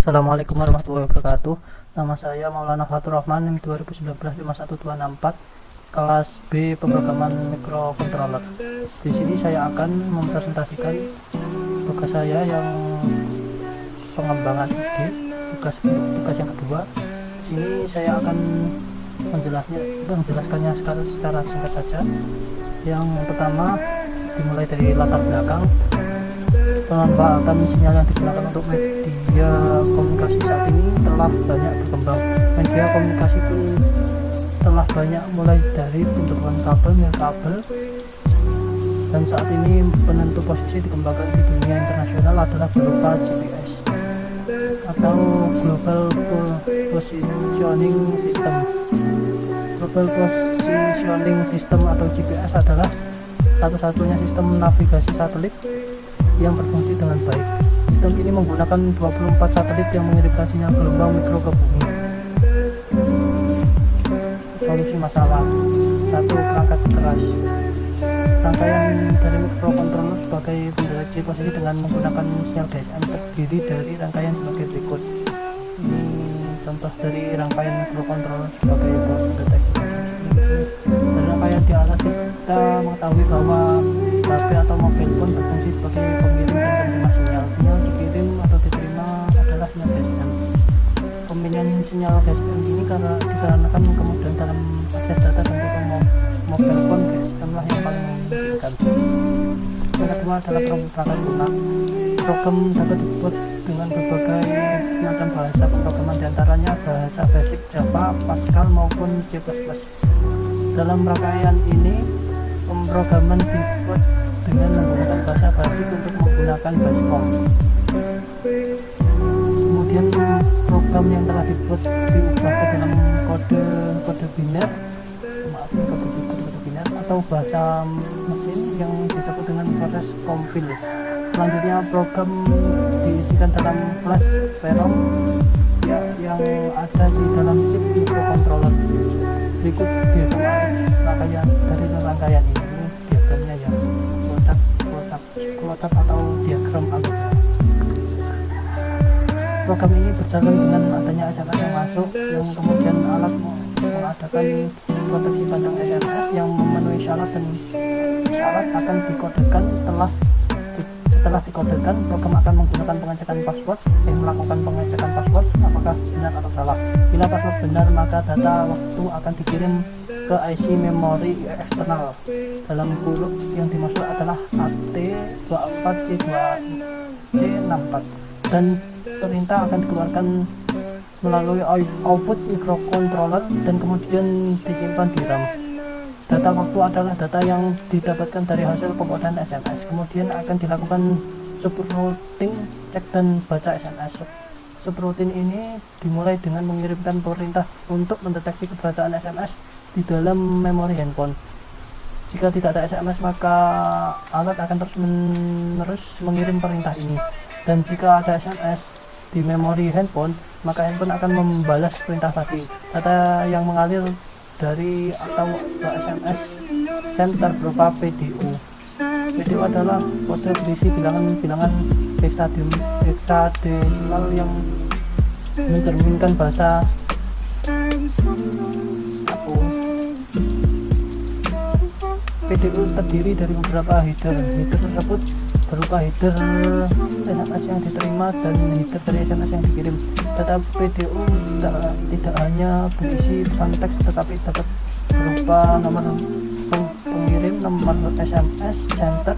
Assalamualaikum warahmatullahi wabarakatuh. Nama saya Maulana Fatur Rahman, NIM 2019 51264, kelas B pemrograman microcontroller. Di sini saya akan mempresentasikan tugas saya yang pengembangan ide. Tugas yang kedua. Di sini saya akan menjelaskannya secara singkat saja. Yang pertama dimulai dari latar belakang. Pemanfaatan sinyal yang digunakan untuk media komunikasi saat ini telah banyak berkembang. Media komunikasi pun telah banyak, mulai dari bentukan kabel, nirkabel, dan saat ini penentu posisi dikembangkan di dunia internasional adalah berupa GPS atau Global Positioning System. Global Positioning System atau GPS adalah satu-satunya sistem navigasi satelit yang berfungsi dengan baik. Sistem ini menggunakan 24 satelit yang mengirimkan sinyal gelombang mikro ke bumi. Solusi masalah: 1. Perangkat keras. Rangkaian dari microcontroller sebagai pendeteksi posisi dengan menggunakan sinyal GSM terdiri dari rangkaian sebagai berikut. Ini contoh dari rangkaian microcontroller sebagai pendeteksi posisi. Dari rangkaian di atas kita mengetahui bahwa HP atau mobile phone berfungsi sebagai pengirim dan penerima sinyal. Sinyal dikirim atau diterima adalah sinyal GSM. Pembinaan sinyal GSM ini karena dikarenakan kemudahan dalam akses data dan untuk mobile phone, GSM lah yang paling memungkinkan. Yang kedua adalah perangkat lunak. Program dapat dibuat dengan berbagai macam bahasa pemrograman, diantaranya bahasa basic Java, Pascal maupun C++. Dalam rangkaian ini pemrograman dibuat dengan menggunakan bahasa basic untuk menggunakan basecom. Kemudian program yang telah dibuat diubah ke dalam kode biner, kode biner atau bahasa mesin yang disebut dengan proses compile. Selanjutnya program diisikan dalam flash VROM yang ada di dalam chip microcontroller. Berikut diagram rangkaian dari rangkaian ini. Diagramnya ya klotak atau diagram alurnya. Program ini berjalan dengan adanya SMS yang masuk, yang kemudian alat mengadakan proteksi pandang SMS yang memenuhi syarat, dan syarat akan dikodekan. Setelah dikodekan, program akan menggunakan melakukan pengecekan password apakah benar atau salah. Bila password benar, maka data waktu akan dikirim ke IC memori eksternal. Dalam kurung yang dimaksud adalah AT24C2C64, dan perintah akan dikeluarkan melalui output microcontroller dan kemudian disimpan di RAM. Data waktu adalah data yang didapatkan dari hasil pengkodean SMS. Kemudian akan dilakukan subroutine, cek dan baca SMS. Subroutine ini dimulai dengan mengirimkan perintah untuk mendeteksi keberadaan SMS di dalam memori handphone. Jika tidak ada SMS, maka alat akan terus-menerus mengirim perintah ini. Dan jika ada SMS di memori handphone, maka handphone akan membalas perintah tadi. Data yang mengalir dari atau ke SMS sender berupa PDU. PDU adalah kode berisi bilangan-bilangan heksadesimal yang mencerminkan bahasa aku. PDU terdiri dari beberapa header. Header tersebut berupa header SMS yang diterima dan header dari SMS yang dikirim. Data PDU tidak hanya berisi pesan teks, tetapi dapat berupa nomor pengirim, nomor SMS, sender,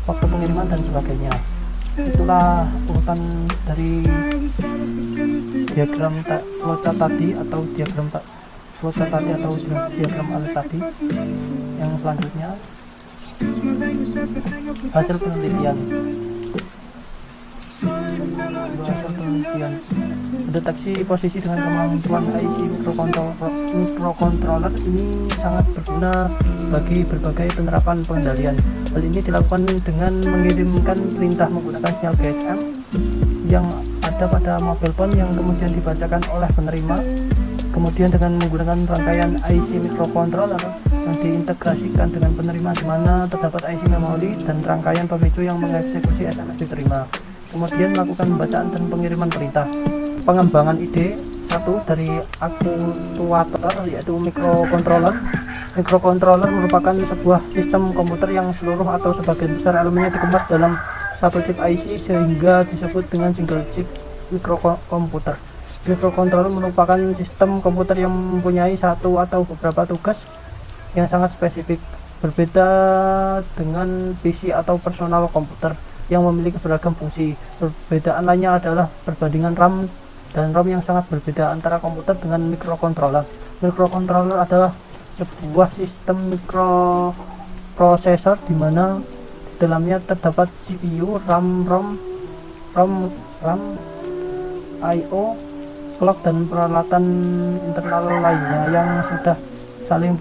waktu pengiriman, dan sebagainya. Itulah urutan dari diagram flowchart tadi atau diagram alur tadi. Yang selanjutnya hasil penelitian. Mendeteksi posisi dengan kemampuan IC microcontroller ini sangat berguna bagi berbagai penerapan pengendalian. Hal ini dilakukan dengan mengirimkan perintah menggunakan sinyal GSM yang ada pada mobile phone yang kemudian dibacakan oleh penerima. Kemudian dengan menggunakan rangkaian IC microcontroller yang diintegrasikan dengan penerima, di mana terdapat IC memori dan rangkaian pemicu yang mengeksekusi SMS diterima. Kemudian melakukan pembacaan dan pengiriman perintah. pengembangan ide satu dari aktuator, yaitu microcontroller. Microcontroller merupakan sebuah sistem komputer yang seluruh atau sebagian besar elemennya dikemas dalam satu chip IC sehingga disebut dengan single chip mikrokomputer. Microcontroller merupakan sistem komputer yang mempunyai satu atau beberapa tugas yang sangat spesifik, berbeda dengan PC atau personal komputer yang memiliki beragam fungsi. Perbedaan lainnya adalah perbandingan RAM dan ROM yang sangat berbeda antara komputer dengan microcontroller. Microcontroller adalah sebuah sistem mikroprosesor di mana di dalamnya terdapat CPU, RAM, I/O, clock, dan peralatan internal lainnya yang sudah saling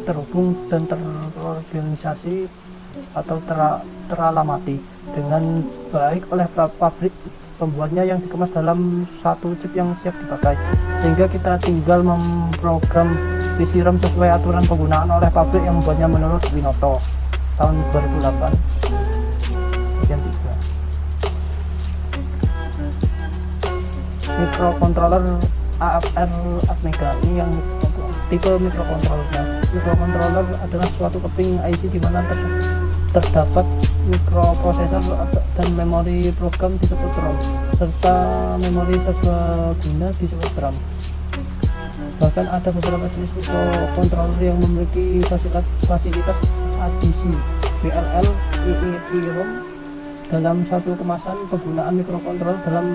terhubung dan terorganisasi atau teralamati dengan baik oleh pabrik pembuatnya yang dikemas dalam satu chip yang siap dipakai, sehingga kita tinggal memprogram PC RAM sesuai aturan penggunaan oleh pabrik yang membuatnya menurut Winoto tahun 2008 bagian 3. Microcontroller AFR Atmega ini yang tipe microcontrollernya. Microcontroller adalah suatu keping IC di mana terdapat mikroprosesor dan memori program disebut ROM, serta memori serbaguna disebut RAM. Bahkan ada beberapa jenis microcontroller yang memiliki fasilitas adisi BLL, EEPROM dalam satu kemasan. Penggunaan mikrokontroler dalam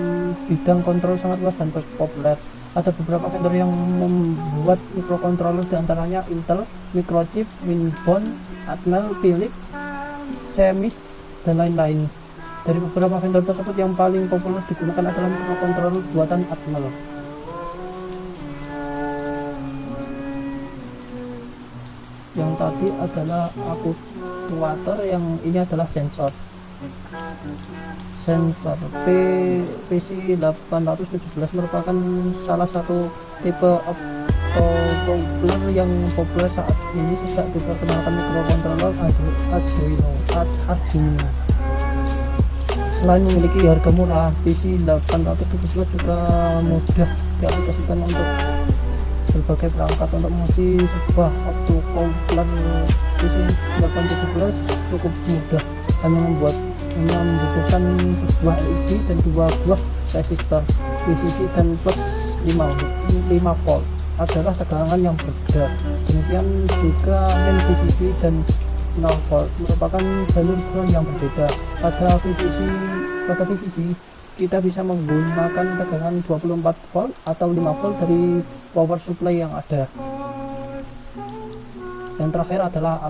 bidang kontrol sangat luas dan populer. Ada beberapa vendor yang membuat mikrokontroler, diantaranya Intel, Microchip, Winbond, Atmel, Philips, Semis, dan lain-lain. Dari beberapa vendor tersebut yang paling populer digunakan adalah mikrokontroler buatan Atmel. Yang tadi adalah aktuator, yang ini adalah sensor PC817 merupakan salah satu tipe optocoupler yang populer saat ini sejak diperkenalkan mikrokontroler Arduino. Selain memiliki harga murah, PC817 juga mudah diaplikasikan untuk berbagai perangkat. Untuk mengisi sebuah optocoupler PC817 cukup mudah, hanya membutuhkan sebuah LED dan dua buah resistor VCC dan plus 5 volt adalah tegangan yang berbeda. Demikian juga main VCC dan 0 volt merupakan jalur ground yang berbeda. Pada VCC kita bisa menggunakan tegangan 24 volt atau 5 volt dari power supply yang ada. Yang terakhir adalah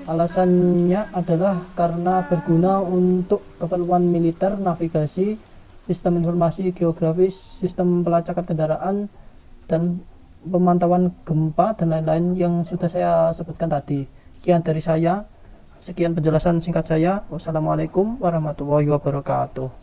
alasannya adalah karena berguna untuk keperluan militer, navigasi, sistem informasi geografis, sistem pelacakan kendaraan, dan pemantauan gempa dan lain-lain yang sudah saya sebutkan tadi. Sekian dari saya, sekian penjelasan singkat saya. Wassalamualaikum warahmatullahi wabarakatuh.